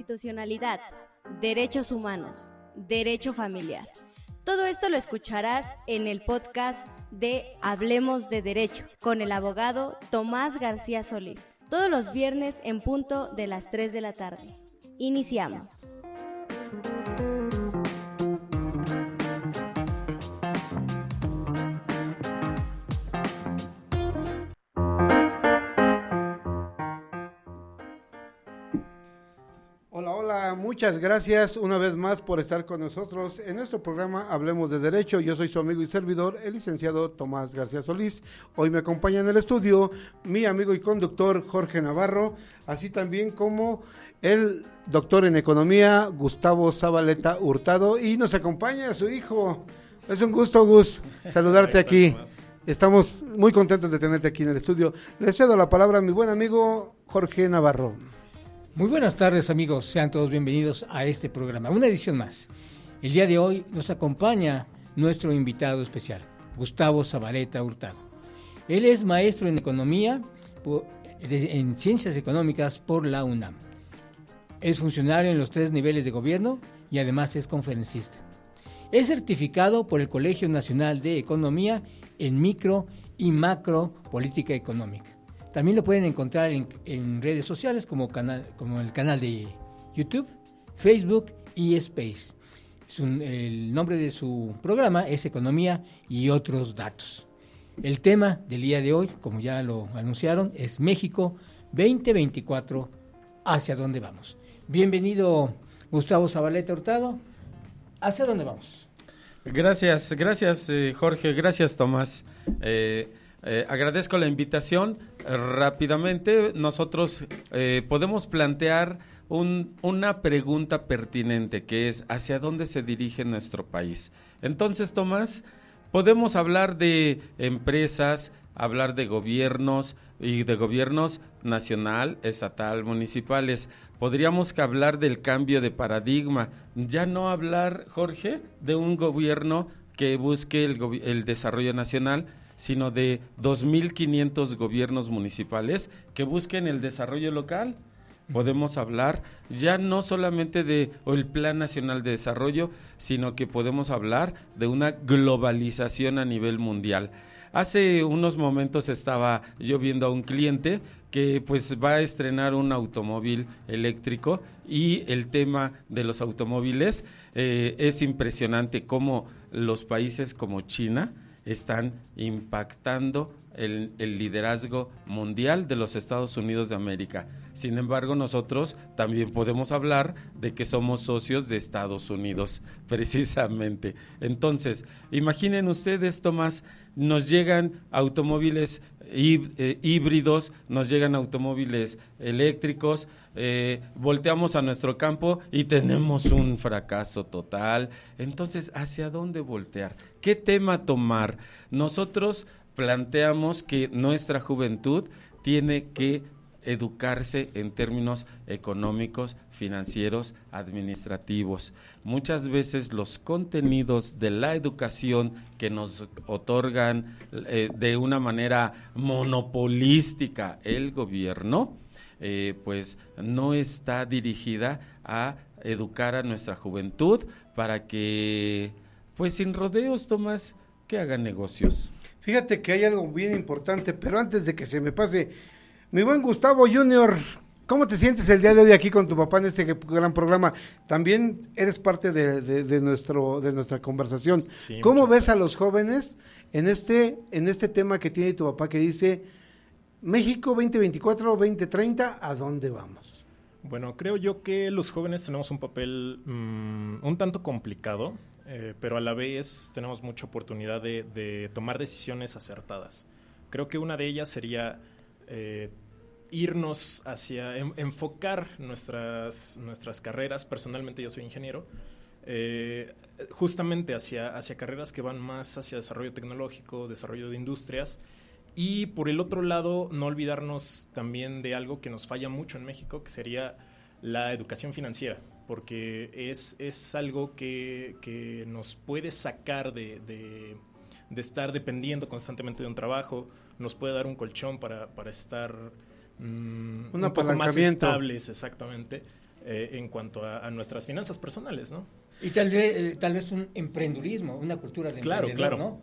constitucionalidad, derechos humanos, derecho familiar. Todo esto lo escucharás en el podcast de Hablemos de Derecho con el abogado Tomás García Solís, todos los viernes en punto de las 3 de la tarde. Iniciamos. Hola, muchas gracias una vez más por estar con nosotros en nuestro programa Hablemos de Derecho. Yo soy su amigo y servidor, el licenciado Tomás García Solís. Hoy me acompaña en el estudio mi amigo y conductor Jorge Navarro, así también como el doctor en economía Gustavo Zabaleta Hurtado, y nos acompaña su hijo. Es un gusto, Gus, saludarte aquí. Estamos muy contentos de tenerte aquí en el estudio. Le cedo la palabra a mi buen amigo Jorge Navarro. Muy buenas tardes, amigos, sean todos bienvenidos a este programa, una edición más. El día de hoy nos acompaña nuestro invitado especial, Gustavo Zabaleta Hurtado. Él es maestro en economía, en ciencias económicas por la UNAM. Es funcionario en los 3 niveles de gobierno y además es conferencista. Es certificado por el Colegio Nacional de Economía en micro y macro política económica. También lo pueden encontrar en redes sociales como el canal de YouTube, Facebook y Space. El nombre de su programa es Economía y otros datos. El tema del día de hoy, como ya lo anunciaron, es México 2024, ¿hacia dónde vamos? Bienvenido, Gustavo Zabaleta Hurtado. ¿Hacia dónde vamos? Gracias, Jorge, gracias, Tomás. Agradezco la invitación. Rápidamente, nosotros podemos plantear una pregunta pertinente, que es ¿hacia dónde se dirige nuestro país? Entonces, Tomás, podemos hablar de empresas, hablar de gobiernos y de gobiernos nacional, estatal, municipales. Podríamos hablar del cambio de paradigma, ya no hablar, Jorge, de un gobierno que busque el desarrollo nacional, sino de 2.500 gobiernos municipales que busquen el desarrollo local. Podemos hablar ya no solamente del Plan Nacional de Desarrollo, sino que podemos hablar de una globalización a nivel mundial. Hace unos momentos estaba yo viendo a un cliente que pues va a estrenar un automóvil eléctrico, y el tema de los automóviles es impresionante cómo los países como China están impactando el liderazgo mundial de los Estados Unidos de América. Sin embargo, nosotros también podemos hablar de que somos socios de Estados Unidos, precisamente. Entonces, imaginen ustedes, Tomás, nos llegan automóviles híbridos, nos llegan automóviles eléctricos, volteamos a nuestro campo y tenemos un fracaso total. Entonces, ¿hacia dónde voltear? ¿Qué tema tomar? Nosotros planteamos que nuestra juventud tiene que educarse en términos económicos, financieros, administrativos. Muchas veces los contenidos de la educación que nos otorgan de una manera monopolística el gobierno, pues no está dirigida a educar a nuestra juventud para que, pues sin rodeos, Tomás, que hagan negocios. Fíjate que hay algo bien importante, pero antes de que se me pase, mi buen Gustavo Junior, ¿cómo te sientes el día de hoy aquí con tu papá en este gran programa? También eres parte de nuestra conversación. Sí, ¿cómo ves a los jóvenes en este tema que tiene tu papá, que dice México 2024, 2030, ¿a dónde vamos? Bueno, creo yo que los jóvenes tenemos un papel un tanto complicado, pero a la vez tenemos mucha oportunidad de tomar decisiones acertadas. Creo que una de ellas sería irnos hacia, enfocar nuestras carreras. Personalmente yo soy ingeniero, justamente hacia carreras que van más hacia desarrollo tecnológico, desarrollo de industrias. Y por el otro lado, no olvidarnos también de algo que nos falla mucho en México, que sería la educación financiera, porque es algo que nos puede sacar de estar dependiendo constantemente de un trabajo, nos puede dar un colchón para estar un poco más estables, exactamente. en cuanto a nuestras finanzas personales, ¿no? Y tal vez un emprendurismo, una cultura de Claro, emprendedor, claro. ¿no?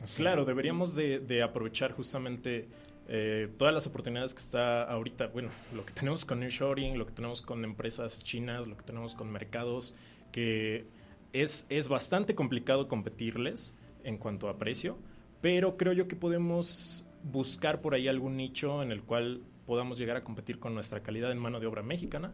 O sea, Claro, deberíamos de aprovechar justamente todas las oportunidades que está ahorita, bueno, lo que tenemos con nearshoring, lo que tenemos con empresas chinas, lo que tenemos con mercados, que es bastante complicado competirles en cuanto a precio, pero creo yo que podemos buscar por ahí algún nicho en el cual podamos llegar a competir con nuestra calidad en mano de obra mexicana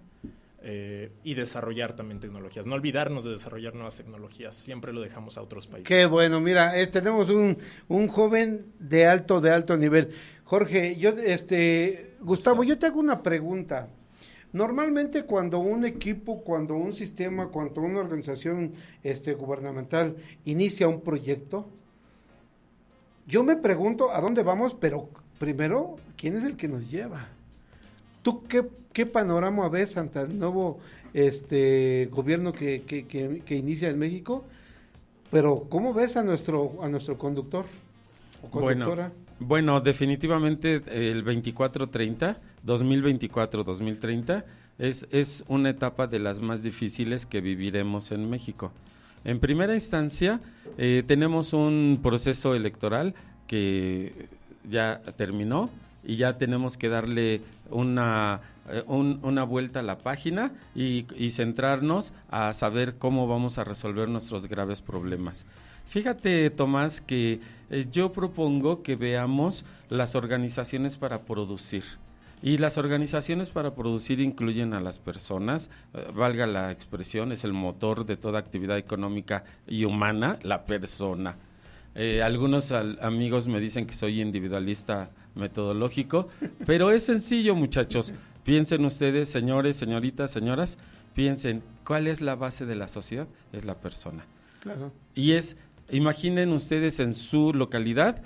y desarrollar también tecnologías. No olvidarnos de desarrollar nuevas tecnologías, siempre lo dejamos a otros países. Qué bueno, mira, tenemos un joven de alto nivel. Jorge, Gustavo, yo te hago una pregunta. Normalmente cuando un equipo, cuando un sistema, cuando una organización gubernamental inicia un proyecto, yo me pregunto a dónde vamos, pero primero, ¿quién es el que nos lleva? ¿Tú qué panorama ves ante el nuevo gobierno que inicia en México? Pero ¿cómo ves a nuestro conductor o conductora? Bueno, definitivamente el 2024-2030 es una etapa de las más difíciles que viviremos en México. En primera instancia, tenemos un proceso electoral que ya terminó y ya tenemos que darle una vuelta a la página y centrarnos a saber cómo vamos a resolver nuestros graves problemas. Fíjate, Tomás, que yo propongo que veamos las organizaciones para producir. Y las organizaciones para producir incluyen a las personas, valga la expresión, es el motor de toda actividad económica y humana, la persona. Algunos amigos me dicen que soy individualista metodológico, pero es sencillo, muchachos. Piensen ustedes, señores, señoritas, señoras, piensen, ¿cuál es la base de la sociedad? Es la persona. Claro. Y imaginen ustedes en su localidad,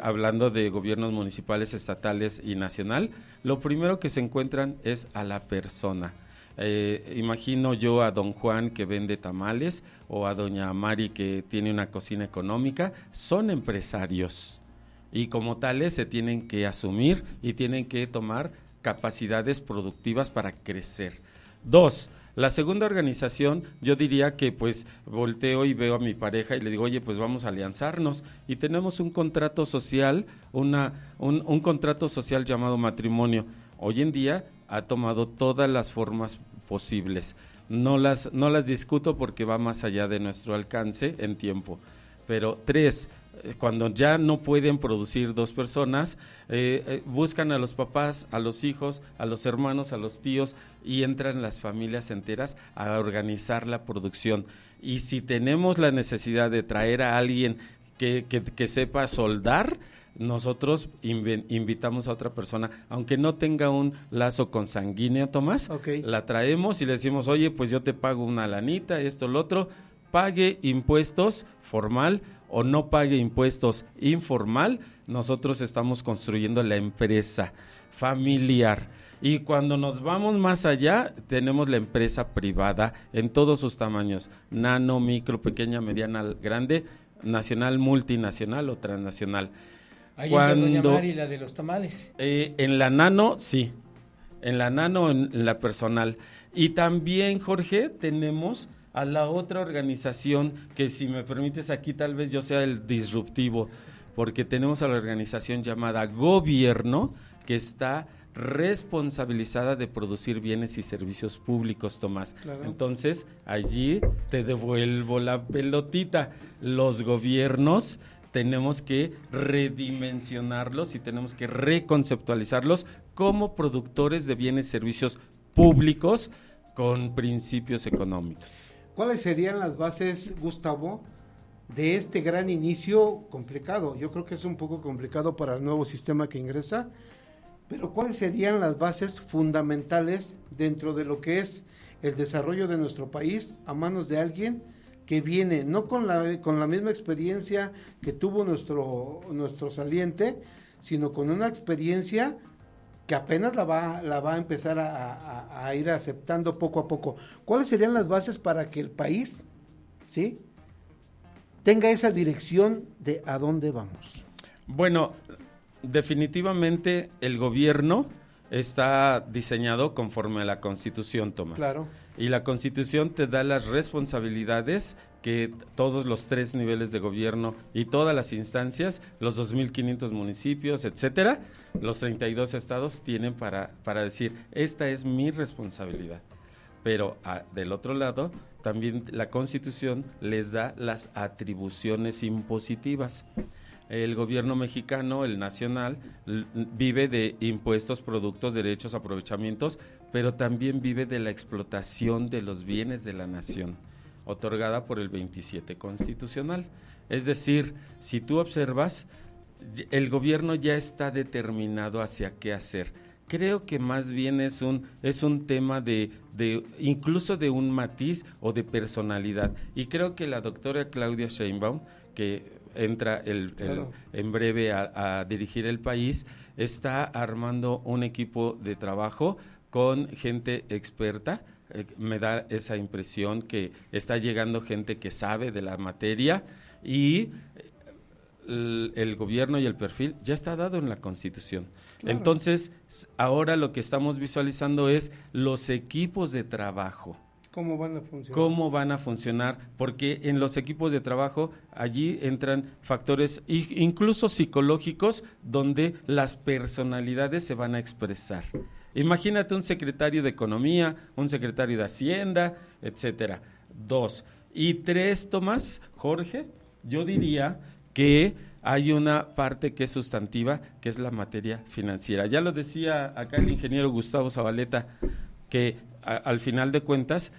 hablando de gobiernos municipales, estatales y nacional, lo primero que se encuentran es a la persona. Imagino yo a don Juan que vende tamales o a doña Mari que tiene una cocina económica, son empresarios y como tales se tienen que asumir y tienen que tomar capacidades productivas para crecer. 2. La segunda organización, yo diría que pues volteo y veo a mi pareja y le digo, oye, pues vamos a alianzarnos y tenemos un contrato social, un contrato social llamado matrimonio. Hoy en día ha tomado todas las formas posibles. No las discuto porque va más allá de nuestro alcance en tiempo. Pero 3, cuando ya no pueden producir 2 personas, buscan a los papás, a los hijos, a los hermanos, a los tíos y entran las familias enteras a organizar la producción. Y si tenemos la necesidad de traer a alguien que sepa soldar, nosotros invitamos a otra persona, aunque no tenga un lazo consanguíneo, Tomás, Okay. La traemos y le decimos, oye, pues yo te pago una lanita, esto, lo otro, pague impuestos formal o no pague impuestos informal, nosotros estamos construyendo la empresa familiar. Y cuando nos vamos más allá, tenemos la empresa privada en todos sus tamaños, nano, micro, pequeña, mediana, grande, nacional, multinacional o transnacional. Ahí entra doña Mari, la de los tamales. En la nano, sí. En la nano, en la personal. Y también, Jorge, tenemos a la otra organización que, si me permites aquí, tal vez yo sea el disruptivo, porque tenemos a la organización llamada Gobierno, que está responsabilizada de producir bienes y servicios públicos, Tomás. Claro. Entonces, allí te devuelvo la pelotita. Los gobiernos tenemos que redimensionarlos y tenemos que reconceptualizarlos como productores de bienes y servicios públicos con principios económicos. ¿Cuáles serían las bases, Gustavo, de este gran inicio complicado? Yo creo que es un poco complicado para el nuevo sistema que ingresa, pero ¿cuáles serían las bases fundamentales dentro de lo que es el desarrollo de nuestro país a manos de alguien que viene no con la misma experiencia que tuvo nuestro saliente, sino con una experiencia que apenas la va a empezar a ir aceptando poco a poco? ¿Cuáles serían las bases para que el país, ¿sí?, tenga esa dirección de a dónde vamos? Bueno, definitivamente el gobierno está diseñado conforme a la Constitución, Tomás. Claro. Y la Constitución te da las responsabilidades que todos los 3 niveles de gobierno y todas las instancias, los 2.500 municipios, etcétera, los 32 estados tienen para decir, esta es mi responsabilidad. Pero del otro lado, también la Constitución les da las atribuciones impositivas. El gobierno mexicano, el nacional, vive de impuestos, productos, derechos, aprovechamientos, pero también vive de la explotación de los bienes de la nación, otorgada por el 27 constitucional. Es decir, si tú observas, el gobierno ya está determinado hacia qué hacer. Creo que más bien es un tema de incluso de un matiz o de personalidad. Y creo que la doctora Claudia Sheinbaum, que entra Claro. en breve a dirigir el país, está armando un equipo de trabajo con gente experta. Me da esa impresión que está llegando gente que sabe de la materia y el gobierno y el perfil ya está dado en la Constitución. Claro. Entonces, ahora lo que estamos visualizando es los equipos de trabajo. ¿Cómo van a funcionar? ¿Cómo van a funcionar? Porque en los equipos de trabajo allí entran factores incluso psicológicos donde las personalidades se van a expresar. Imagínate un secretario de Economía, un secretario de Hacienda, etcétera. 2. Y 3, Tomás, Jorge, yo diría que hay una parte que es sustantiva, que es la materia financiera. Ya lo decía acá el ingeniero Gustavo Zabaleta, que al final de cuentas,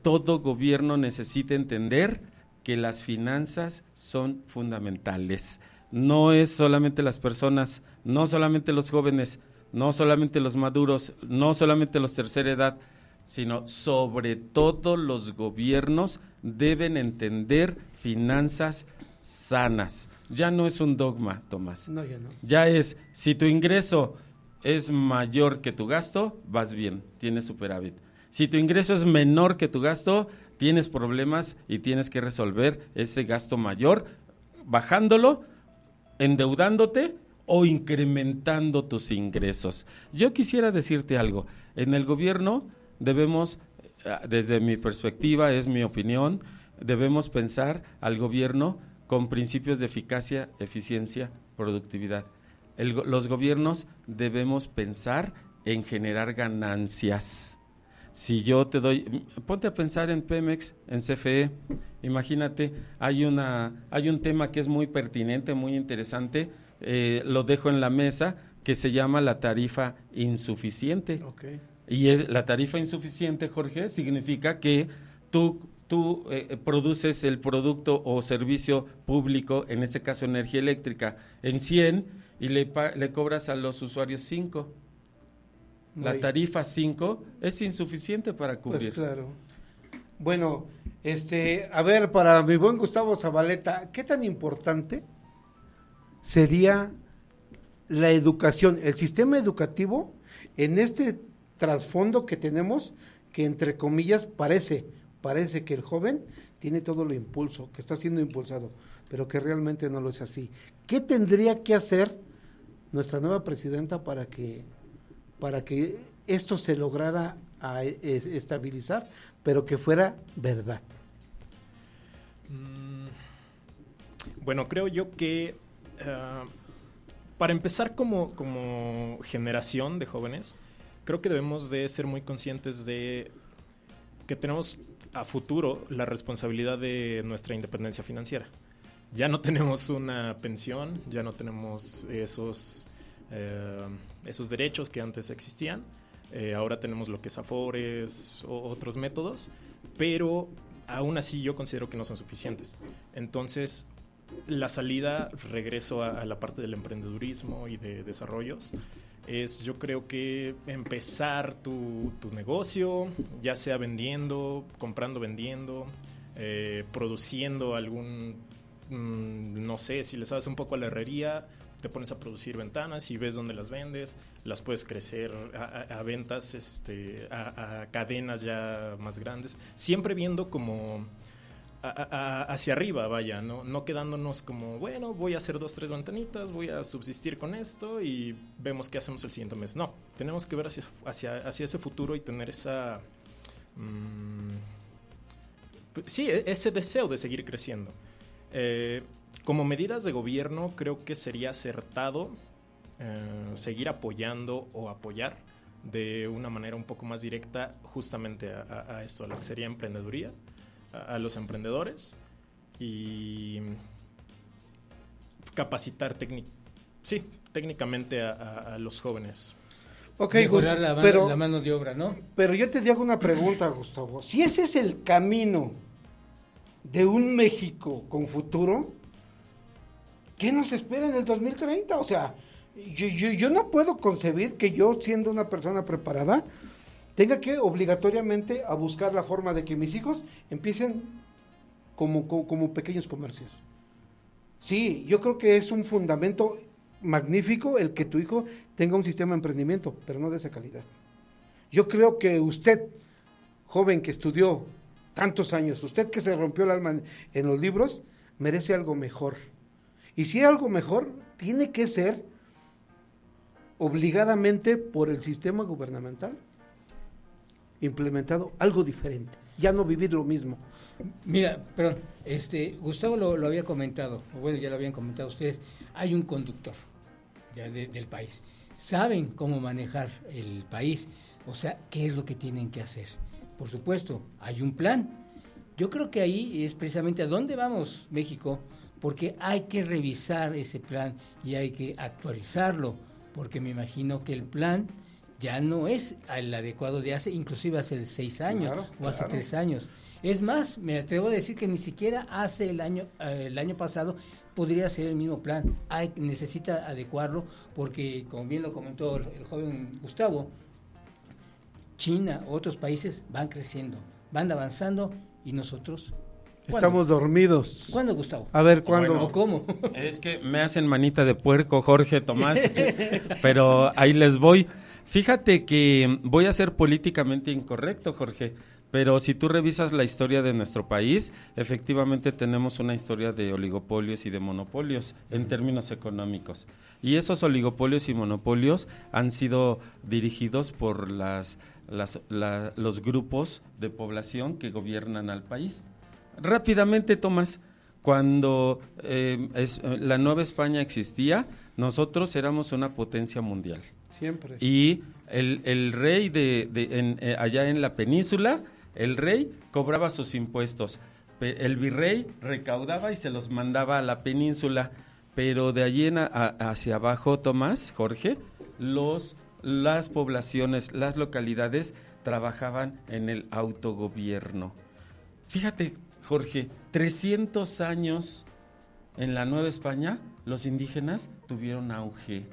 todo gobierno necesita entender que las finanzas son fundamentales. No es solamente las personas, no solamente los jóvenes, no solamente los maduros, no solamente los tercera edad, sino sobre todo los gobiernos deben entender finanzas sanas. Ya no es un dogma, Tomás. No, ya no. Ya es, si tu ingreso es mayor que tu gasto, vas bien, tienes superávit. Si tu ingreso es menor que tu gasto, tienes problemas y tienes que resolver ese gasto mayor, bajándolo, endeudándote o incrementando tus ingresos. Yo quisiera decirte algo, en el gobierno debemos, desde mi perspectiva, es mi opinión, debemos pensar al gobierno con principios de eficacia, eficiencia, productividad. Los gobiernos debemos pensar en generar ganancias. Si yo te doy, ponte a pensar en Pemex, en CFE, imagínate, hay un tema que es muy pertinente, muy interesante, lo dejo en la mesa, que se llama la tarifa insuficiente. Okay. Y la tarifa insuficiente, Jorge, significa que tú produces el producto o servicio público, en este caso energía eléctrica, en 100 y le cobras a los usuarios 5. La tarifa 5 es insuficiente para cubrir. Pues claro. Bueno, a ver, para mi buen Gustavo Zabaleta, ¿qué tan importante sería la educación, el sistema educativo en este trasfondo que tenemos, que entre comillas parece que el joven tiene todo el impulso, que está siendo impulsado, pero que realmente no lo es así? ¿Qué tendría que hacer nuestra nueva presidenta para que esto se lograra estabilizar, pero que fuera verdad? Bueno, creo yo que para empezar como generación de jóvenes, creo que debemos de ser muy conscientes de que tenemos a futuro la responsabilidad de nuestra independencia financiera. Ya no tenemos una pensión, ya no tenemos esos derechos que antes existían. Ahora tenemos lo que es Afores o otros métodos, pero aún así yo considero que no son suficientes. Entonces, la salida, regreso a la parte del emprendedurismo y de desarrollos, es, yo creo que empezar tu negocio, ya sea vendiendo, comprando, vendiendo, produciendo algún, no sé, si le sabes un poco a la herrería, te pones a producir ventanas y ves dónde las vendes, las puedes crecer a ventas, a cadenas ya más grandes, siempre viendo como hacia arriba, vaya, no quedándonos como, bueno, voy a hacer 2, 3 ventanitas, voy a subsistir con esto y vemos qué hacemos el siguiente mes. No, tenemos que ver hacia ese futuro y tener esa... sí, ese deseo de seguir creciendo. Como medidas de gobierno, creo que sería acertado seguir apoyando o apoyar de una manera un poco más directa justamente a esto, a lo que sería emprendeduría, a los emprendedores y capacitar técnicamente a los jóvenes. Ok, mejorar pero la mano de obra, ¿no? Pero yo te hago una pregunta, Gustavo. Si ese es el camino de un México con futuro, ¿qué nos espera en el 2030? O sea, yo no puedo concebir que yo, siendo una persona preparada, tenga que obligatoriamente a buscar la forma de que mis hijos empiecen como pequeños comercios. Sí, yo creo que es un fundamento magnífico el que tu hijo tenga un sistema de emprendimiento, pero no de esa calidad. Yo creo que usted, joven que estudió tantos años, usted que se rompió el alma en los libros, merece algo mejor. Y si hay algo mejor, tiene que ser obligadamente por el sistema gubernamental implementado algo diferente, ya no vivir lo mismo. Mira, perdón, Gustavo lo había comentado, o bueno, ya lo habían comentado ustedes, hay un conductor ya del país, saben cómo manejar el país, o sea, qué es lo que tienen que hacer. Por supuesto, hay un plan. Yo creo que ahí es precisamente a dónde vamos, México, porque hay que revisar ese plan y hay que actualizarlo, porque me imagino que el plan ya no es el adecuado de inclusive hace 6 años o hace 3 años. Es más, me atrevo a decir que ni siquiera hace el año pasado podría ser el mismo plan. Necesita adecuarlo porque, como bien lo comentó el joven Gustavo, China, otros países van creciendo, van avanzando y nosotros... Estamos dormidos. ¿Cuándo, Gustavo? A ver, ¿cuándo? Bueno, ¿O cómo? Es que me hacen manita de puerco, Jorge, Tomás, pero ahí les voy. Fíjate que voy a ser políticamente incorrecto, Jorge, pero si tú revisas la historia de nuestro país, efectivamente tenemos una historia de oligopolios y de monopolios en términos económicos. Y esos oligopolios y monopolios han sido dirigidos por los grupos de población que gobiernan al país. Rápidamente, Tomás, cuando la Nueva España existía, nosotros éramos una potencia mundial. Siempre. Y el rey allá en la península, el rey cobraba sus impuestos. El virrey recaudaba y se los mandaba a la península. Pero de allí hacia abajo, Tomás, Jorge, las poblaciones, las localidades trabajaban en el autogobierno. Fíjate, Jorge, 300 años en la Nueva España, los indígenas tuvieron auge.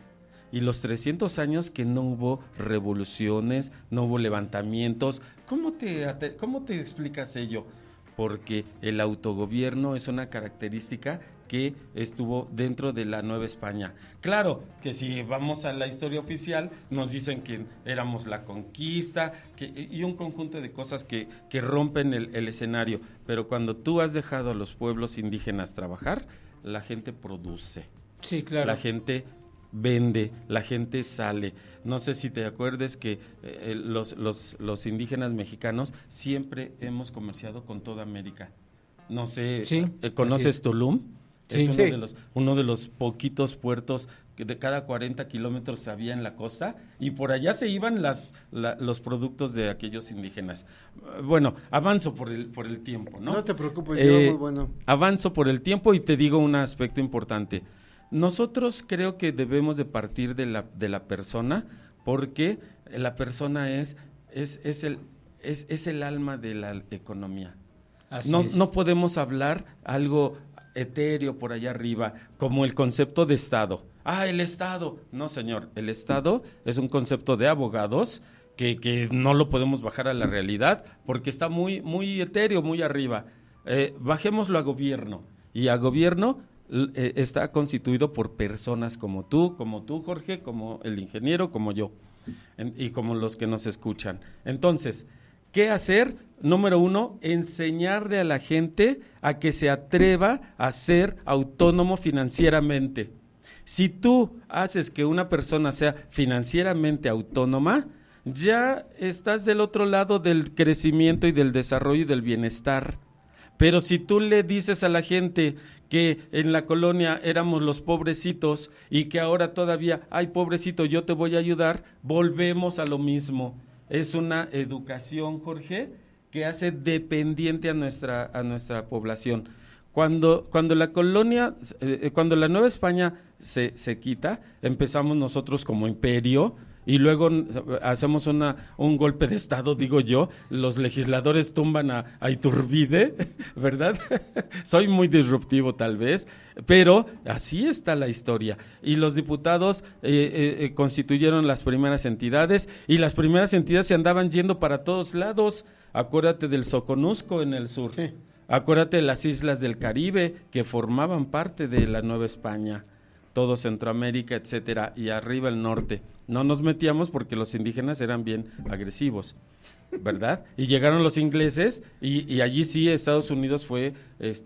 Y los 300 años que no hubo revoluciones, no hubo levantamientos, ¿cómo te explicas ello? Porque el autogobierno es una característica que estuvo dentro de la Nueva España. Claro que si vamos a la historia oficial, nos dicen que éramos la conquista y un conjunto de cosas que rompen el escenario. Pero cuando tú has dejado a los pueblos indígenas trabajar, la gente produce. Sí, claro. La gente vende, la gente sale. No sé si te acuerdes que los indígenas mexicanos siempre hemos comerciado con toda América. No sé, sí, ¿conoces Tulum? Sí. Es uno de los poquitos puertos que de cada 40 kilómetros había en la costa y por allá se iban los productos de aquellos indígenas. Bueno, avanzo por el tiempo, ¿no? No te preocupes, yo muy bueno. Avanzo por el tiempo y te digo un aspecto importante. Nosotros creo que debemos de partir de la persona porque la persona es el alma de la economía. No podemos hablar algo etéreo por allá arriba, como el concepto de Estado. El Estado. No, señor, el Estado es un concepto de abogados que no lo podemos bajar a la realidad porque está muy, muy etéreo, muy arriba. Bajémoslo a gobierno. Y a gobierno está constituido por personas como tú, Jorge, como el ingeniero, como yo, y como los que nos escuchan. Entonces, ¿Qué hacer? Número 1, enseñarle a la gente a que se atreva a ser autónomo financieramente. Si tú haces que una persona sea financieramente autónoma, ya estás del otro lado del crecimiento y del desarrollo y del bienestar. Pero si tú le dices a la gente que en la colonia éramos los pobrecitos y que ahora todavía, ay pobrecito, yo te voy a ayudar, volvemos a lo mismo. Es una educación, Jorge, que hace dependiente a nuestra población. Cuando la colonia, cuando la Nueva España se quita, empezamos nosotros como imperio y luego hacemos un golpe de estado, digo yo, los legisladores tumban a Iturbide, ¿verdad? Soy muy disruptivo tal vez, pero así está la historia. Y los diputados constituyeron las primeras entidades y las primeras entidades se andaban yendo para todos lados. Acuérdate del Soconusco en el sur. Sí. Acuérdate de las islas del Caribe que formaban parte de la Nueva España, todo Centroamérica, etcétera, y arriba el norte. No nos metíamos porque los indígenas eran bien agresivos, ¿verdad? Y llegaron los ingleses y allí sí Estados Unidos fue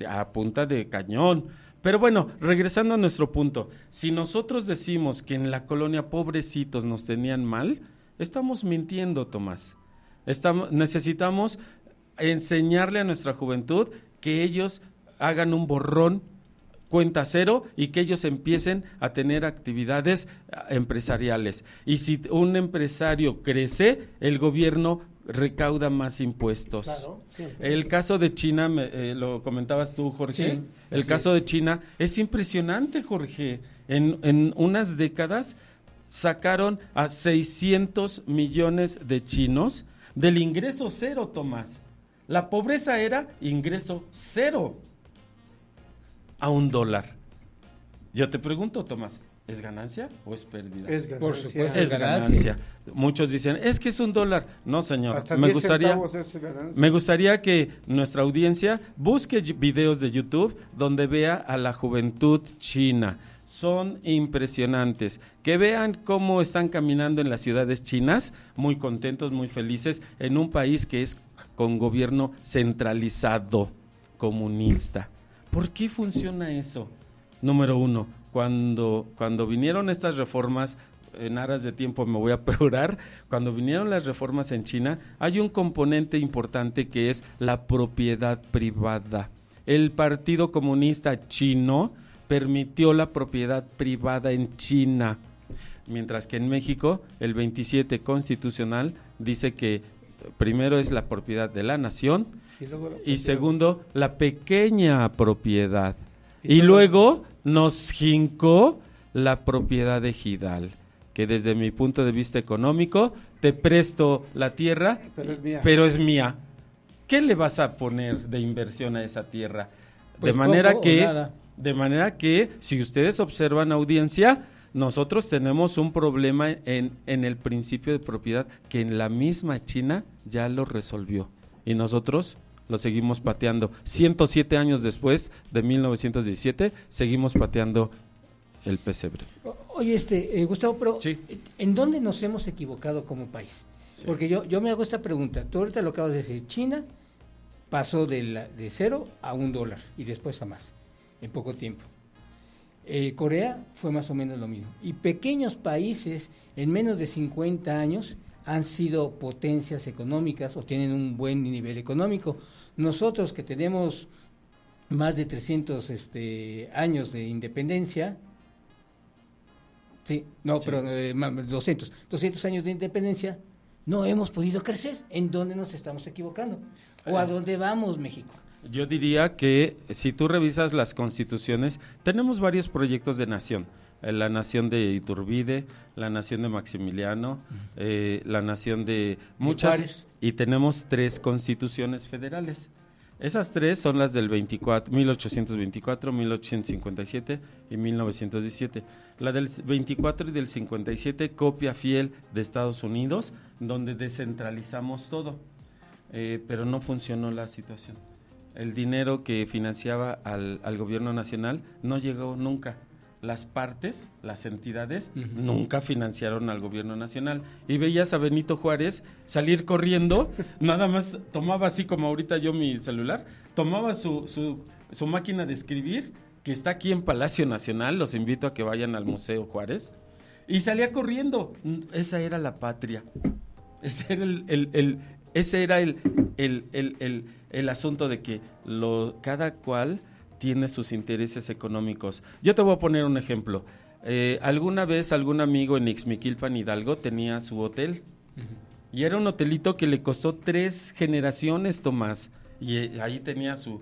a punta de cañón. Pero bueno, regresando a nuestro punto, si nosotros decimos que en la colonia pobrecitos nos tenían mal, estamos mintiendo, Tomás. Necesitamos enseñarle a nuestra juventud que ellos hagan un borrón, cuenta cero, y que ellos empiecen a tener actividades empresariales. Y si un empresario crece, el gobierno recauda más impuestos. Claro, el caso de China, lo comentabas tú, Jorge, sí, el caso de China es impresionante, Jorge. En unas décadas sacaron a 600 millones de chinos del ingreso cero, Tomás. La pobreza era ingreso cero a $1. Yo te pregunto, Tomás, ¿es ganancia o es pérdida? Es ganancia. Por supuesto, es ganancia. Muchos dicen, es que es $1. No, señor. Hasta me gustaría que nuestra audiencia busque videos de YouTube donde vea a la juventud china. Son impresionantes. Que vean cómo están caminando en las ciudades chinas, muy contentos, muy felices, en un país que es con gobierno centralizado, comunista. ¿Por qué funciona eso? Número 1, cuando vinieron estas reformas, en aras de tiempo me voy a apurar, cuando vinieron las reformas en China, hay un componente importante que es la propiedad privada. El Partido Comunista Chino permitió la propiedad privada en China, mientras que en México el 27 constitucional dice que primero es la propiedad de la nación y segundo la pequeña propiedad y luego nos jincó la propiedad ejidal, que desde mi punto de vista económico te presto la tierra, pero es mía. ¿Qué le vas a poner de inversión a esa tierra? Pues de manera que si ustedes observan, audiencia, nosotros tenemos un problema en el principio de propiedad que en la misma China ya lo resolvió y nosotros lo seguimos pateando. 107 años después de 1917 seguimos pateando el pesebre. Oye, Gustavo, pero sí. ¿En dónde nos hemos equivocado como país? Sí. Porque yo me hago esta pregunta. Tú ahorita lo acabas de decir. China pasó de $0 a $1 y después a más en poco tiempo. Corea fue más o menos lo mismo. Y pequeños países en menos de 50 años han sido potencias económicas o tienen un buen nivel económico. Nosotros que tenemos más de 300 años de independencia, sí, no, sí. Pero 200 años de independencia, no hemos podido crecer. ¿En dónde nos estamos equivocando? ¿O a dónde vamos, México? Yo diría que si tú revisas las constituciones, tenemos varios proyectos de nación. La nación de Iturbide, la nación de Maximiliano, la nación de muchas, y tenemos 3 constituciones federales. Esas 3 son las del 1824, 1857 y 1917. La del 24 y del 57, copia fiel de Estados Unidos, donde descentralizamos todo, pero no funcionó la situación. El dinero que financiaba al gobierno nacional no llegó nunca. las partes, las entidades, nunca financiaron al gobierno nacional. Y veías a Benito Juárez salir corriendo, nada más tomaba así como ahorita yo mi celular, tomaba su máquina de escribir, que está aquí en Palacio Nacional, los invito a que vayan al Museo Juárez, y salía corriendo. Esa era la patria. Ese era el asunto de que cada cual tiene sus intereses económicos. Yo te voy a poner un ejemplo. Alguna vez algún amigo en Ixmiquilpan, Hidalgo, tenía su hotel. Y era un hotelito que le costó 3 generaciones, Tomás. Y ahí tenía su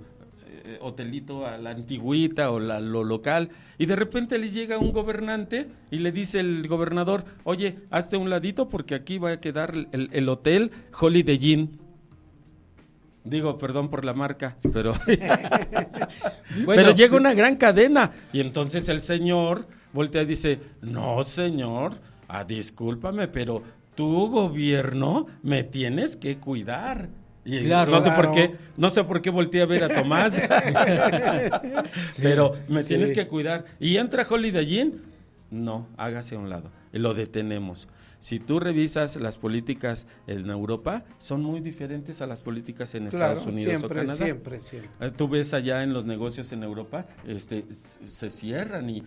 hotelito a la antigüita o lo local. Y de repente le llega un gobernante y le dice el gobernador, oye, hazte un ladito porque aquí va a quedar el hotel Holiday Inn. Digo, perdón por la marca, pero pero llega una gran cadena y entonces el señor voltea y dice, no señor, discúlpame, pero tu gobierno me tienes que cuidar. Y claro, no sé por qué volteé a ver a Tomás, pero me tienes que cuidar. Y entra Holiday Inn, no, hágase a un lado, lo detenemos. Si tú revisas las políticas en Europa, son muy diferentes a las políticas en Estados Unidos o Canadá. Siempre. Tú ves allá en los negocios en Europa, se cierran y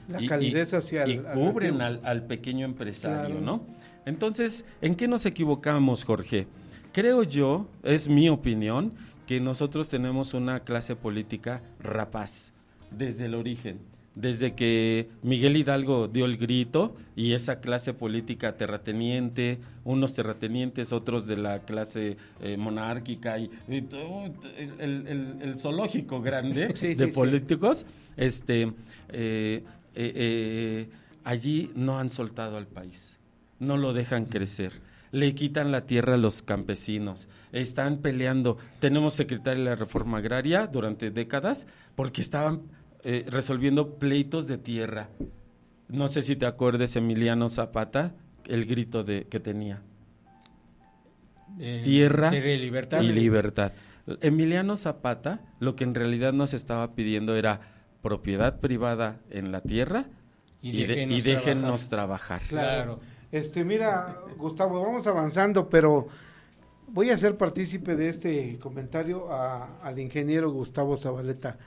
cubren al pequeño empresario, ¿no? Entonces, ¿en qué nos equivocamos, Jorge? Creo yo, es mi opinión, que nosotros tenemos una clase política rapaz desde el origen. Desde que Miguel Hidalgo dio el grito y esa clase política terrateniente, unos terratenientes, otros de la clase monárquica y el zoológico grande de políticos, allí no han soltado al país, no lo dejan crecer. Le quitan la tierra a los campesinos, están peleando. Tenemos secretaria de la Reforma Agraria durante décadas porque estaban resolviendo pleitos de tierra. No sé si te acuerdas, Emiliano Zapata, el grito que tenía. Tierra y libertad. Emiliano Zapata lo que en realidad nos estaba pidiendo era propiedad privada en la tierra y déjennos trabajar. Claro. Mira, Gustavo, vamos avanzando, pero voy a ser partícipe de este comentario al ingeniero Gustavo Zabaleta.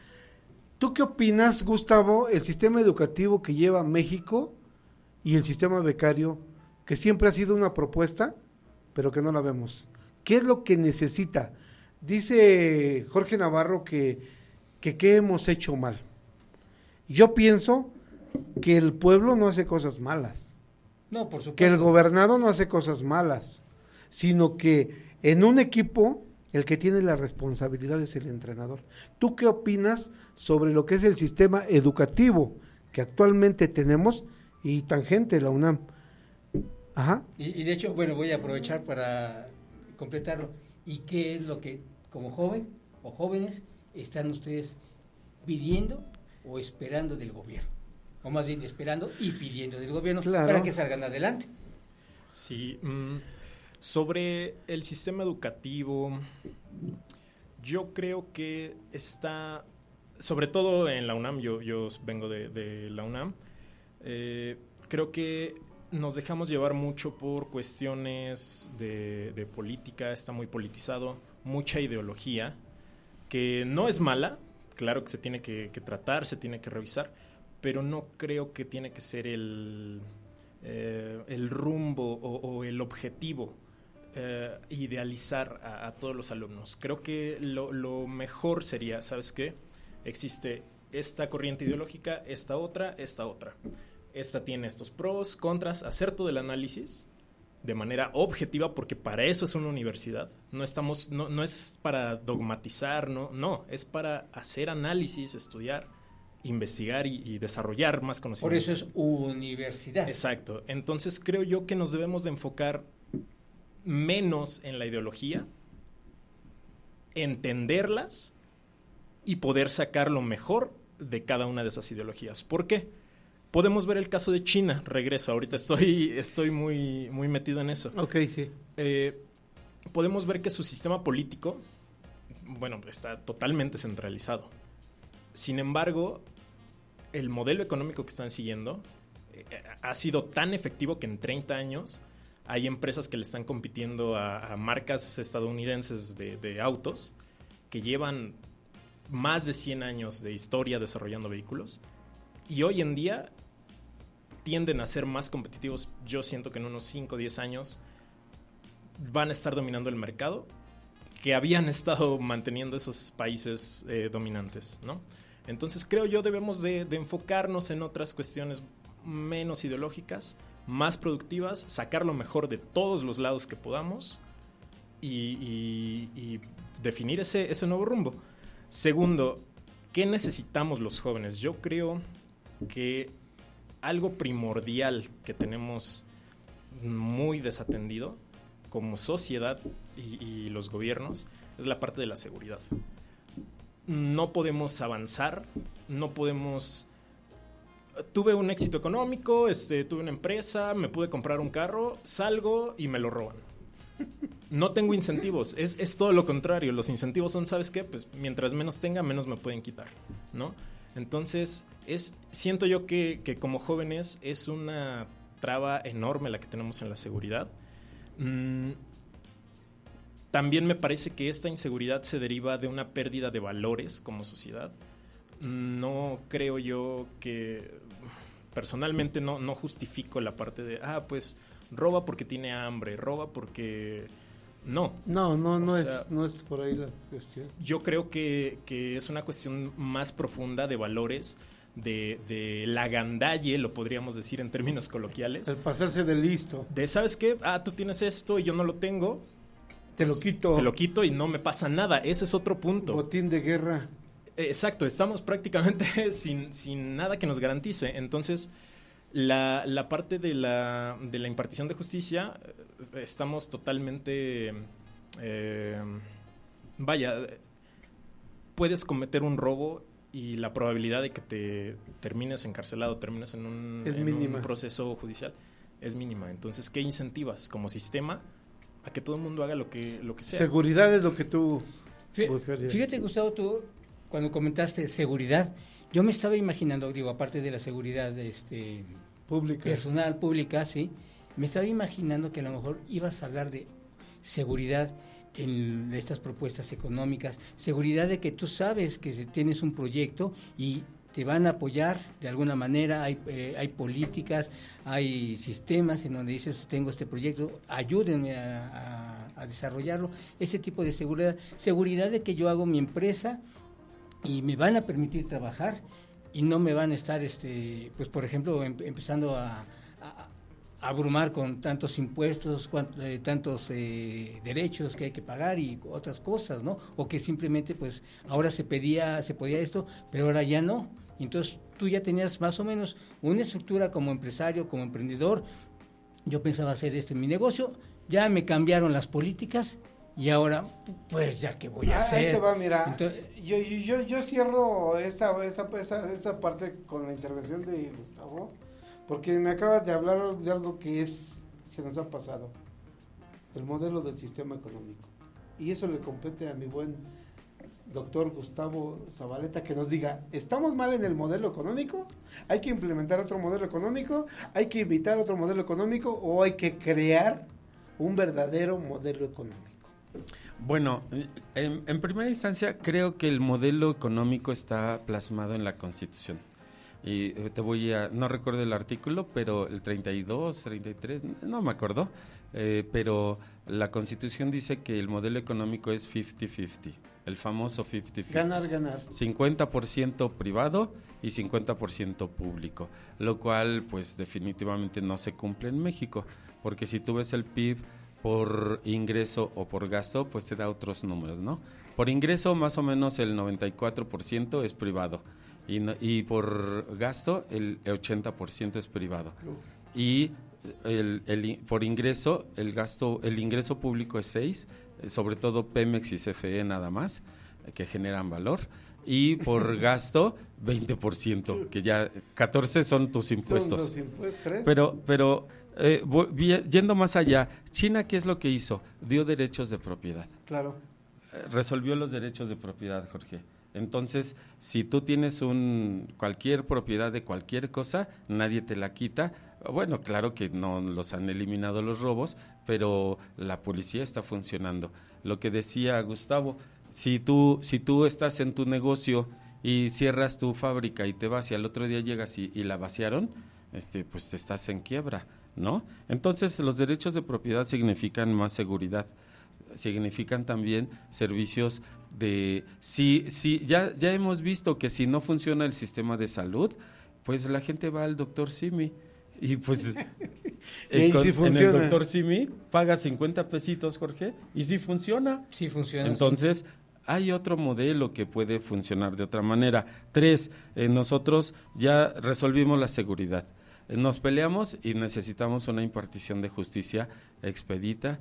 ¿Tú qué opinas, Gustavo, el sistema educativo que lleva México y el sistema becario, que siempre ha sido una propuesta, pero que no la vemos? ¿Qué es lo que necesita? Dice Jorge Navarro que ¿qué hemos hecho mal? Yo pienso que el pueblo no hace cosas malas. No, por supuesto. Que el gobernado no hace cosas malas, sino que en un equipo el que tiene la responsabilidad es el entrenador. ¿Tú qué opinas sobre lo que es el sistema educativo que actualmente tenemos y tangente la UNAM? Ajá. Y de hecho, bueno, voy a aprovechar para completarlo. ¿Y qué es lo que, como joven o jóvenes, están ustedes pidiendo o esperando del gobierno? O más bien esperando y pidiendo del gobierno para que salgan adelante. Sí, sobre el sistema educativo, yo creo que está, sobre todo en la UNAM, yo vengo de la UNAM, creo que nos dejamos llevar mucho por cuestiones de política, está muy politizado, mucha ideología, que no es mala, claro que se tiene que tratar, se tiene que revisar, pero no creo que tiene que ser el rumbo o el objetivo, idealizar a todos los alumnos. Creo que lo mejor sería, ¿sabes qué? Existe esta corriente ideológica, esta otra. Esta tiene estos pros, contras, hacer todo el análisis de manera objetiva, porque para eso es una universidad. No es para dogmatizar, no, es para hacer análisis, estudiar, investigar y desarrollar más conocimiento. Por eso es universidad. Exacto. Entonces creo yo que nos debemos de enfocar menos en la ideología, entenderlas y poder sacar lo mejor de cada una de esas ideologías. ¿Por qué? Podemos ver el caso de China. Regreso, ahorita estoy muy, muy metido en eso. Ok, sí. Podemos ver que su sistema político, bueno, está totalmente centralizado. Sin embargo, el modelo económico que están siguiendo ha sido tan efectivo que en 30 años hay empresas que le están compitiendo a marcas estadounidenses de autos que llevan más de 100 años de historia desarrollando vehículos y hoy en día tienden a ser más competitivos. Yo siento que en unos 5 o 10 años van a estar dominando el mercado que habían estado manteniendo esos países dominantes, ¿no? Entonces creo yo debemos de enfocarnos en otras cuestiones menos ideológicas, más productivas, sacar lo mejor de todos los lados que podamos y definir ese nuevo rumbo. Segundo, ¿qué necesitamos los jóvenes? Yo creo que algo primordial que tenemos muy desatendido como sociedad y los gobiernos es la parte de la seguridad. No podemos avanzar, no podemos... Tuve un éxito económico, tuve una empresa, me pude comprar un carro, salgo y me lo roban. No tengo incentivos, es todo lo contrario. Los incentivos son, ¿sabes qué? Pues mientras menos tenga, menos me pueden quitar, ¿no? Entonces, siento yo que como jóvenes es una traba enorme la que tenemos en la seguridad. También me parece que esta inseguridad se deriva de una pérdida de valores como sociedad. No creo yo que... Personalmente no justifico la parte de, pues roba porque tiene hambre, roba porque... No es por ahí la cuestión. Yo creo que es una cuestión más profunda de valores, de la gandalle, lo podríamos decir en términos coloquiales. El pasarse de listo. De, ¿sabes qué? Tú tienes esto y yo no lo tengo. Te lo quito. Te lo quito y no me pasa nada. Ese es otro punto. Botín de guerra. Exacto, estamos prácticamente sin nada que nos garantice. Entonces, la parte de la impartición de justicia, estamos totalmente... puedes cometer un robo y la probabilidad de que te termines encarcelado, termines en un proceso judicial, es mínima. Entonces, ¿qué incentivas como sistema a que todo el mundo haga lo que sea? Seguridad es lo que tú buscarías. Fíjate, Gustavo, tú cuando comentaste seguridad, yo me estaba imaginando, aparte de la seguridad pública, personal, pública, sí, me estaba imaginando que a lo mejor ibas a hablar de seguridad en estas propuestas económicas, seguridad de que tú sabes que tienes un proyecto y te van a apoyar de alguna manera, hay políticas, hay sistemas en donde dices, tengo este proyecto, ayúdenme a desarrollarlo, ese tipo de seguridad de que yo hago mi empresa y me van a permitir trabajar y no me van a estar, pues por ejemplo, empezando a abrumar con tantos impuestos, tantos derechos que hay que pagar y otras cosas, ¿no? O que simplemente, pues, ahora se podía esto, pero ahora ya no. Entonces, tú ya tenías más o menos una estructura como empresario, como emprendedor. Yo pensaba hacer mi negocio, ya me cambiaron las políticas y ahora, pues, ya qué voy a hacer. Ahí te va, mira. Entonces, yo cierro esa parte con la intervención de Gustavo, porque me acabas de hablar de algo que se nos ha pasado, el modelo del sistema económico. Y eso le compete a mi buen doctor Gustavo Zabaleta que nos diga, ¿estamos mal en el modelo económico? ¿Hay que implementar otro modelo económico? ¿Hay que evitar otro modelo económico? ¿O hay que crear un verdadero modelo económico? Bueno, en primera instancia creo que el modelo económico está plasmado en la Constitución. Y no recuerdo el artículo, pero el 32, 33, no me acuerdo, pero la Constitución dice que el modelo económico es 50-50, el famoso 50-50. Ganar. 50% privado y 50% público, lo cual pues definitivamente no se cumple en México, porque si tú ves el PIB por ingreso o por gasto, pues te da otros números, ¿no? Por ingreso más o menos el 94% es privado. Y por gasto el 80% es privado. Y por ingreso, el ingreso público es 6%, sobre todo Pemex y CFE nada más, que generan valor. Y por gasto, 20%, que ya 14% son tus impuestos. Son los impuestos. Pero yendo más allá, China, ¿qué es lo que hizo? Dio derechos de propiedad. Claro. Resolvió los derechos de propiedad, Jorge. Entonces, si tú tienes cualquier propiedad de cualquier cosa, nadie te la quita. Bueno, claro que no los han eliminado los robos, pero la policía está funcionando. Lo que decía Gustavo, si tú estás en tu negocio y cierras tu fábrica y te vas y al otro día llegas y la vaciaron, pues te estás en quiebra, ¿no? Entonces, los derechos de propiedad significan más seguridad, significan también servicios ya hemos visto que si no funciona el sistema de salud, pues la gente va al doctor Simi y pues sí en el doctor Simi paga 50 pesitos, Jorge, y sí funciona. Sí funciona. Entonces, hay otro modelo que puede funcionar de otra manera. 3, nosotros ya resolvimos la seguridad. Nos peleamos y necesitamos una impartición de justicia expedita,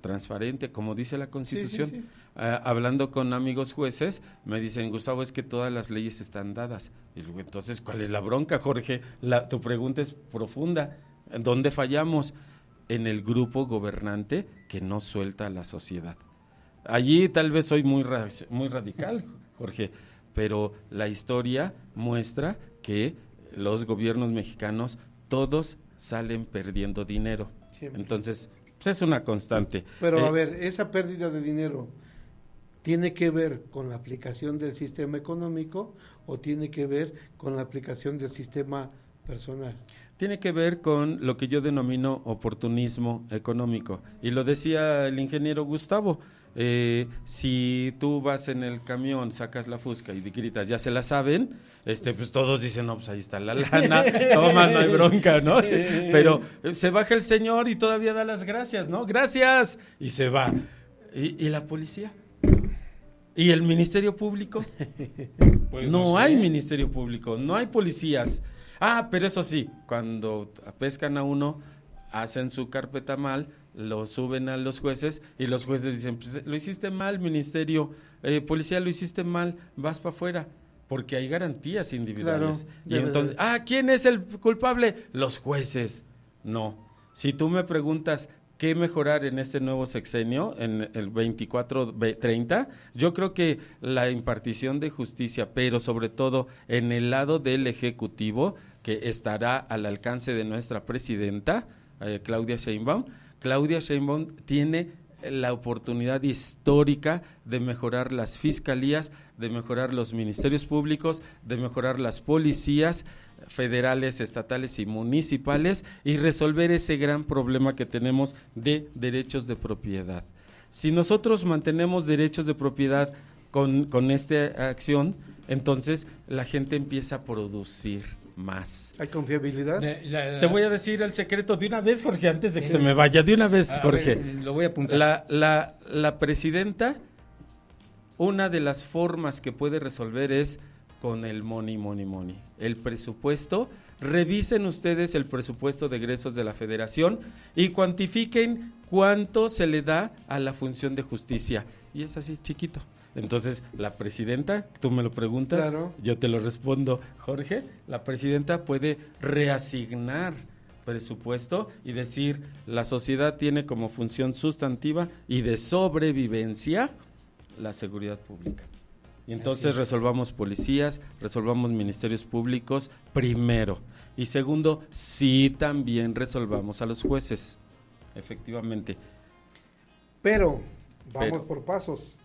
transparente, como dice la Constitución. Sí. Hablando con amigos jueces, me dicen, Gustavo, es que todas las leyes están dadas. Y digo, entonces, ¿cuál es la bronca, Jorge? Tu pregunta es profunda. ¿Dónde fallamos? En el grupo gobernante que no suelta a la sociedad. Allí tal vez soy muy radical, Jorge, pero la historia muestra que los gobiernos mexicanos todos salen perdiendo dinero. Siempre. Entonces, pues es una constante. Pero a ver, esa pérdida de dinero tiene que ver con la aplicación del sistema económico o tiene que ver con la aplicación del sistema personal. Tiene que ver con lo que yo denomino oportunismo económico. Y lo decía el ingeniero Gustavo. Si tú vas en el camión, sacas la fusca y gritas, ya se la saben, pues todos dicen, no, pues ahí está la lana, toma, no hay bronca, ¿no? Pero se baja el señor y todavía da las gracias, ¿no? ¡Gracias! Y se va. ¿Y la policía? ¿Y el Ministerio Público? Pues no hay Ministerio Público, no hay policías. Pero eso sí, cuando pescan a uno, hacen su carpeta mal, lo suben a los jueces y los jueces dicen, pues lo hiciste mal, ministerio, policía, lo hiciste mal, vas para afuera, porque hay garantías individuales. Claro, y entonces, ¿quién es el culpable? Los jueces. No. Si tú me preguntas qué mejorar en este nuevo sexenio, en el 24-30, yo creo que la impartición de justicia, pero sobre todo en el lado del Ejecutivo, que estará al alcance de nuestra presidenta, Claudia Sheinbaum. Claudia Sheinbaum tiene la oportunidad histórica de mejorar las fiscalías, de mejorar los ministerios públicos, de mejorar las policías federales, estatales y municipales y resolver ese gran problema que tenemos de derechos de propiedad. Si nosotros mantenemos derechos de propiedad con esta acción, entonces la gente empieza a producir más. ¿Hay confiabilidad? Te voy a decir el secreto de una vez, Jorge, antes de que se me vaya. De una vez, Jorge. Ver, lo voy a apuntar. La presidenta, una de las formas que puede resolver es con el money. El presupuesto. Revisen ustedes el presupuesto de egresos de la Federación y cuantifiquen cuánto se le da a la función de justicia. Y es así, chiquito. Entonces, la presidenta, tú me lo preguntas, claro, yo te lo respondo, Jorge, la presidenta puede reasignar presupuesto y decir, la sociedad tiene como función sustantiva y de sobrevivencia la seguridad pública. Y entonces resolvamos policías, resolvamos ministerios públicos primero. Y segundo, sí también resolvamos a los jueces, efectivamente. Pero vamos por pasos.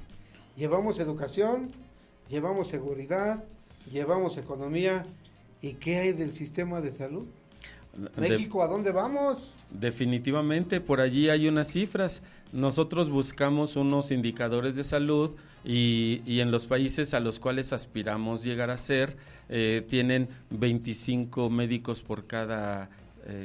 Llevamos educación, llevamos seguridad, llevamos economía. ¿Y qué hay del sistema de salud? México, ¿a dónde vamos? Definitivamente, por allí hay unas cifras. Nosotros buscamos unos indicadores de salud y en los países a los cuales aspiramos llegar a ser, tienen 25 médicos por cada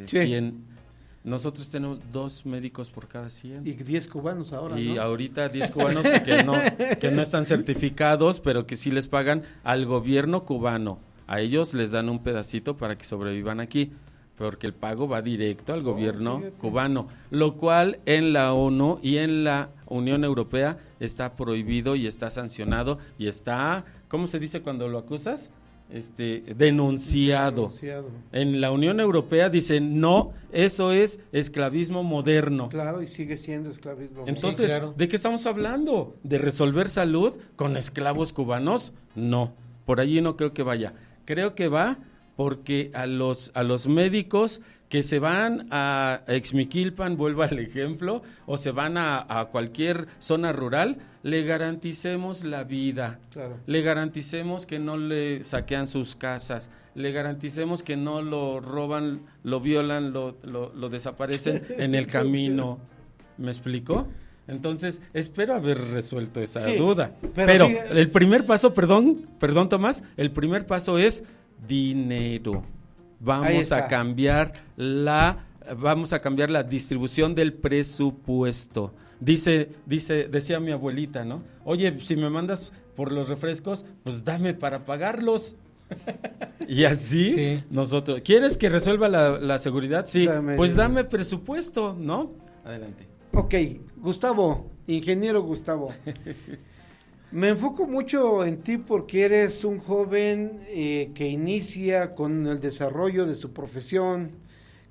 100. Nosotros tenemos 2 médicos por cada 100. Y 10 cubanos ahora, y ¿no? ahorita 10 cubanos que no están certificados, pero que sí les pagan al gobierno cubano. A ellos les dan un pedacito para que sobrevivan aquí, porque el pago va directo al gobierno cubano, lo cual en la ONU y en la Unión Europea está prohibido y está sancionado y está, ¿cómo se dice cuando lo acusas? denunciado. En la Unión Europea dicen, no, eso es esclavismo moderno. Claro, y sigue siendo esclavismo. Entonces, Sí, claro. ¿de qué estamos hablando? ¿De resolver salud con esclavos cubanos? No, por allí no creo que vaya. Creo que va porque a los médicos que se van a Exmiquilpan, vuelvo al ejemplo, o se van a cualquier zona rural, le garanticemos la vida, Claro. le garanticemos que no le saquean sus casas, le garanticemos que no lo roban, lo violan, lo desaparecen en el camino. ¿Me explico? Entonces, espero haber resuelto esa Sí, duda. pero El primer paso, perdón Tomás, el primer paso es dinero. Vamos a cambiar la distribución del presupuesto. Decía mi abuelita, ¿no? Oye, si me mandas por los refrescos, pues dame para pagarlos. Y así Sí. nosotros, ¿quieres que resuelva la seguridad? Sí, pues dame presupuesto, ¿no? Adelante. Ok, Gustavo, ingeniero Gustavo. Me enfoco mucho en ti porque eres un joven que inicia con el desarrollo de su profesión,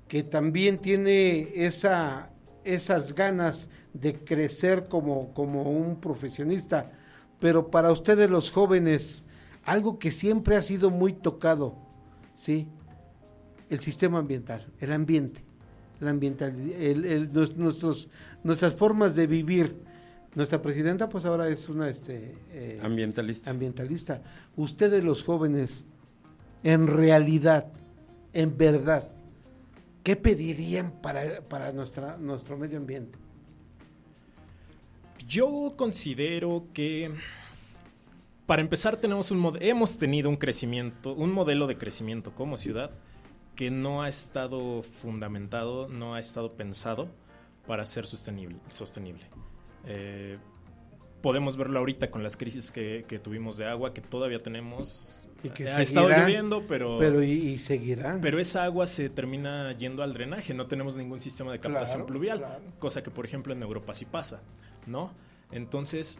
que también tiene esas ganas de crecer como un profesionista, pero para ustedes los jóvenes, algo que siempre ha sido muy tocado, ¿sí? El sistema ambiental, el ambiente, nuestras formas de vivir. Nuestra presidenta, pues ahora es una ambientalista. Ustedes los jóvenes, en realidad, en verdad, ¿qué pedirían para nuestro medio ambiente? Yo considero que, para empezar, hemos tenido un modelo de crecimiento como ciudad que no ha estado fundamentado, no ha estado pensado para ser sostenible. Podemos verlo ahorita con las crisis que tuvimos de agua, que todavía tenemos. Y que ha estado lloviendo, pero y seguirán. Pero esa agua se termina yendo al drenaje. No tenemos ningún sistema de captación pluvial, cosa que, por ejemplo, en Europa sí pasa, ¿no? Entonces,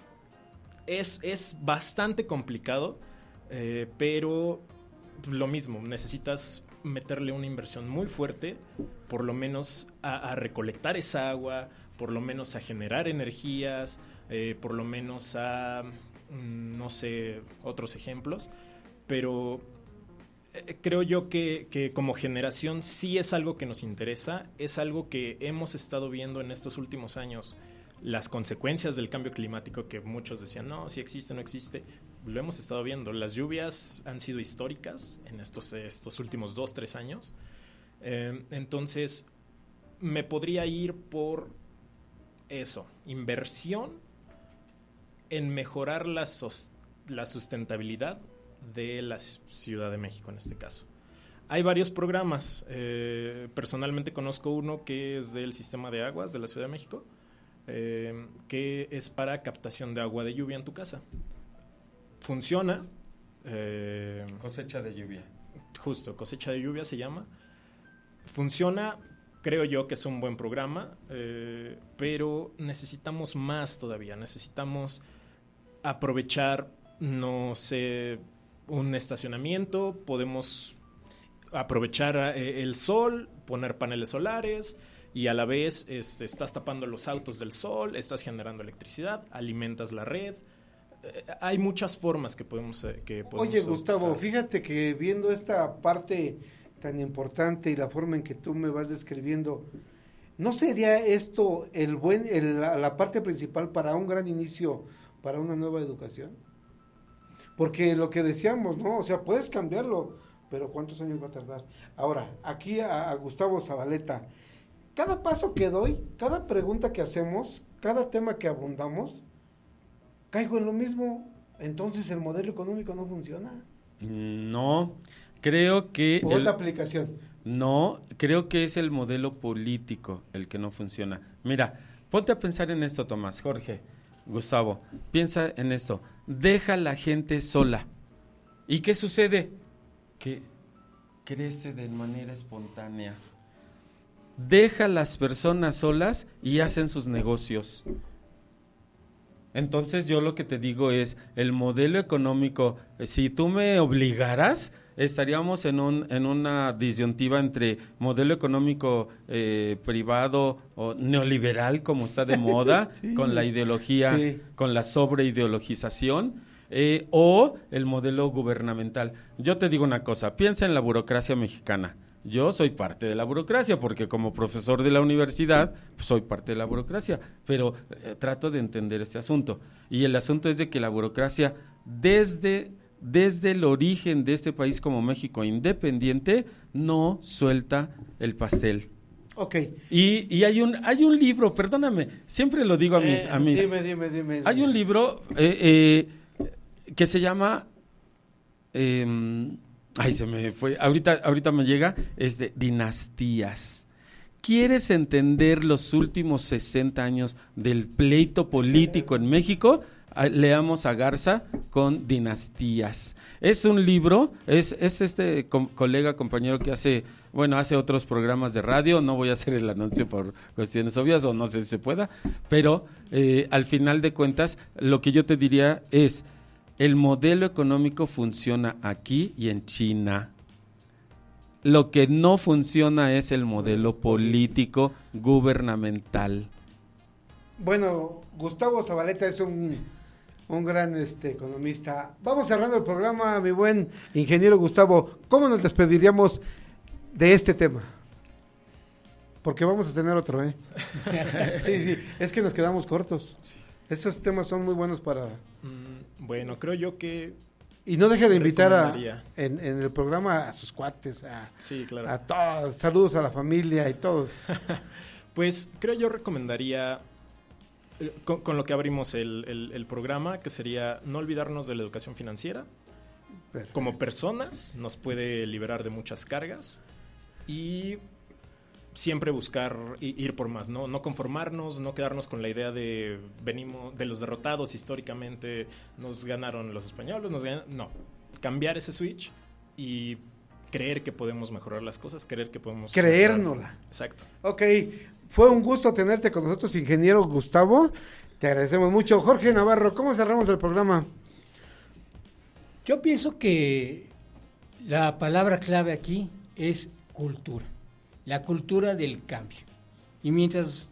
es bastante complicado, pero lo mismo, necesitas meterle una inversión muy fuerte, por lo menos a recolectar esa agua, por lo menos a generar energías, por lo menos a, no sé, otros ejemplos, pero creo yo que como generación sí es algo que nos interesa, es algo que hemos estado viendo en estos últimos años, las consecuencias del cambio climático, que muchos decían, no, si existe, no existe, lo hemos estado viendo, las lluvias han sido históricas en estos últimos 2-3 años, entonces me podría ir por eso, inversión en mejorar la sustentabilidad de la Ciudad de México en este caso. Hay varios programas, personalmente conozco uno que es del sistema de aguas de la Ciudad de México, que es para captación de agua de lluvia en tu casa. Funciona. Cosecha de lluvia. Justo, cosecha de lluvia se llama. Funciona. Creo yo que es un buen programa, pero necesitamos más todavía. Necesitamos aprovechar, no sé, un estacionamiento. Podemos aprovechar el sol, poner paneles solares y a la vez estás tapando los autos del sol, estás generando electricidad, alimentas la red. Hay muchas formas que podemos Oye, Gustavo, utilizar. fíjate que viendo esta parte tan importante y la forma en que tú me vas describiendo, ¿no sería esto la parte principal para un gran inicio, para una nueva educación? Porque lo que decíamos, ¿no? O sea, puedes cambiarlo, pero ¿cuántos años va a tardar? Ahora, aquí a Gustavo Zabaleta, cada paso que doy, cada pregunta que hacemos, cada tema que abundamos, caigo en lo mismo. Entonces, ¿el modelo económico no funciona? No, creo que... Otra aplicación. No, creo que es el modelo político el que no funciona. Mira, ponte a pensar en esto, Tomás, Jorge, Gustavo, piensa en esto. Deja a la gente sola. ¿Y qué sucede? Que crece de manera espontánea. Deja a las personas solas y hacen sus negocios. Entonces yo lo que te digo es, el modelo económico, si tú me obligaras, estaríamos en una disyuntiva entre modelo económico privado o neoliberal, como está de moda, sí, con la ideología, sí, con la sobreideologización, o el modelo gubernamental. Yo te digo una cosa, piensa en la burocracia mexicana. Yo soy parte de la burocracia porque como profesor de la universidad pues soy parte de la burocracia, pero trato de entender este asunto. Y el asunto es de que la burocracia desde el origen de este país como México independiente no suelta el pastel. Okay. Y hay un libro, perdóname, siempre lo digo a mis Dime. Hay un libro que se llama se me fue, ahorita me llega, es de Dinastías. ¿Quieres entender los últimos 60 años del pleito político en México? Leamos a Garza con Dinastías. Es un libro, es este compañero que hace otros programas de radio, no voy a hacer el anuncio por cuestiones obvias o no sé si se pueda, pero al final de cuentas lo que yo te diría es, el modelo económico funciona aquí y en China. Lo que no funciona es el modelo político gubernamental. Bueno, Gustavo Zabaleta es un gran economista. Vamos cerrando el programa, mi buen ingeniero Gustavo. ¿Cómo nos despediríamos de este tema? Porque vamos a tener otro, ¿eh? Sí, es que nos quedamos cortos. Sí. Estos temas son muy buenos para... Bueno, creo yo que... Y no deje de invitar en el programa a sus cuates, sí, claro, a todos, saludos a la familia y todos. Pues creo yo recomendaría, con lo que abrimos el programa, que sería no olvidarnos de la educación financiera. Perfecto. Como personas nos puede liberar de muchas cargas y siempre buscar ir por más, no conformarnos, no quedarnos con la idea de venimos de los derrotados históricamente, nos ganaron los españoles, no, cambiar ese switch y creer que podemos mejorar las cosas, creérnosla. Exacto. Ok, fue un gusto tenerte con nosotros, ingeniero Gustavo, te agradecemos mucho. Jorge Navarro, ¿cómo cerramos el programa? Yo pienso que la palabra clave aquí es cultura. La cultura del cambio. Y mientras,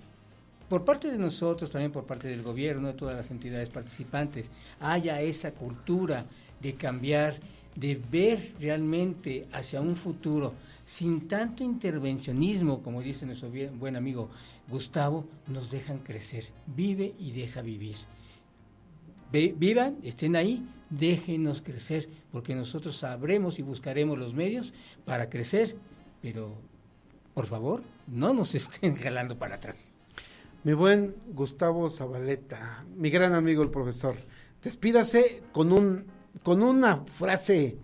por parte de nosotros, también por parte del gobierno, de todas las entidades participantes, haya esa cultura de cambiar, de ver realmente hacia un futuro, sin tanto intervencionismo, como dice nuestro buen amigo Gustavo, nos dejan crecer. Vive y deja vivir. Vivan, estén ahí, déjenos crecer, porque nosotros sabremos y buscaremos los medios para crecer, pero... por favor, no nos estén jalando para atrás. Mi buen Gustavo Zabaleta, mi gran amigo el profesor, despídase con una frase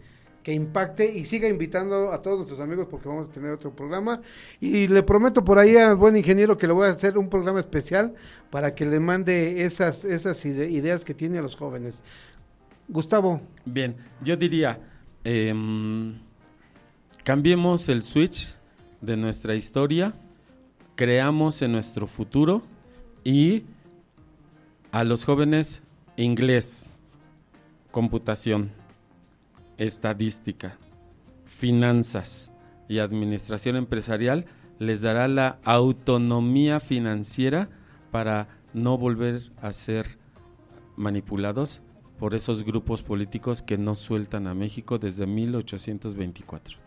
que impacte y siga invitando a todos nuestros amigos porque vamos a tener otro programa y le prometo por ahí al buen ingeniero que le voy a hacer un programa especial para que le mande esas ideas que tiene a los jóvenes. Gustavo. Bien, yo diría, cambiemos el switch de nuestra historia, creamos en nuestro futuro y a los jóvenes inglés, computación, estadística, finanzas y administración empresarial les dará la autonomía financiera para no volver a ser manipulados por esos grupos políticos que no sueltan a México desde 1824.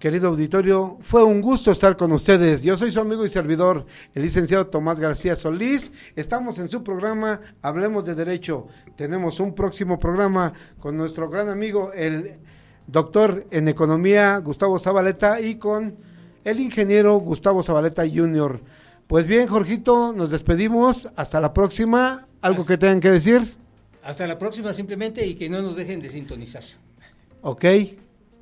Querido auditorio, fue un gusto estar con ustedes. Yo soy su amigo y servidor, el licenciado Tomás García Solís. Estamos en su programa Hablemos de Derecho. Tenemos un próximo programa con nuestro gran amigo, el doctor en Economía, Gustavo Zabaleta, y con el ingeniero Gustavo Zabaleta Jr. Pues bien, Jorgito, nos despedimos. Hasta la próxima. ¿Algo que tengan que decir? Hasta la próxima simplemente y que no nos dejen de sintonizar. Ok.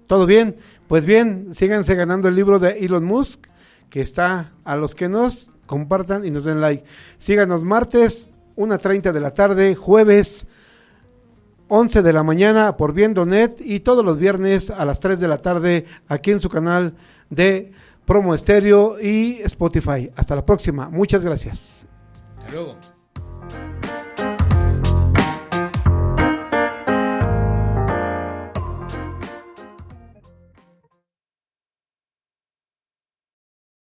¿Todo bien? Pues bien, síganse ganando el libro de Elon Musk, que está a los que nos compartan y nos den like. Síganos martes, 1:30 de la tarde, jueves, 11 de la mañana por Viendo.net y todos los viernes a las 3 de la tarde aquí en su canal de Promo Estéreo y Spotify. Hasta la próxima. Muchas gracias. Hasta luego.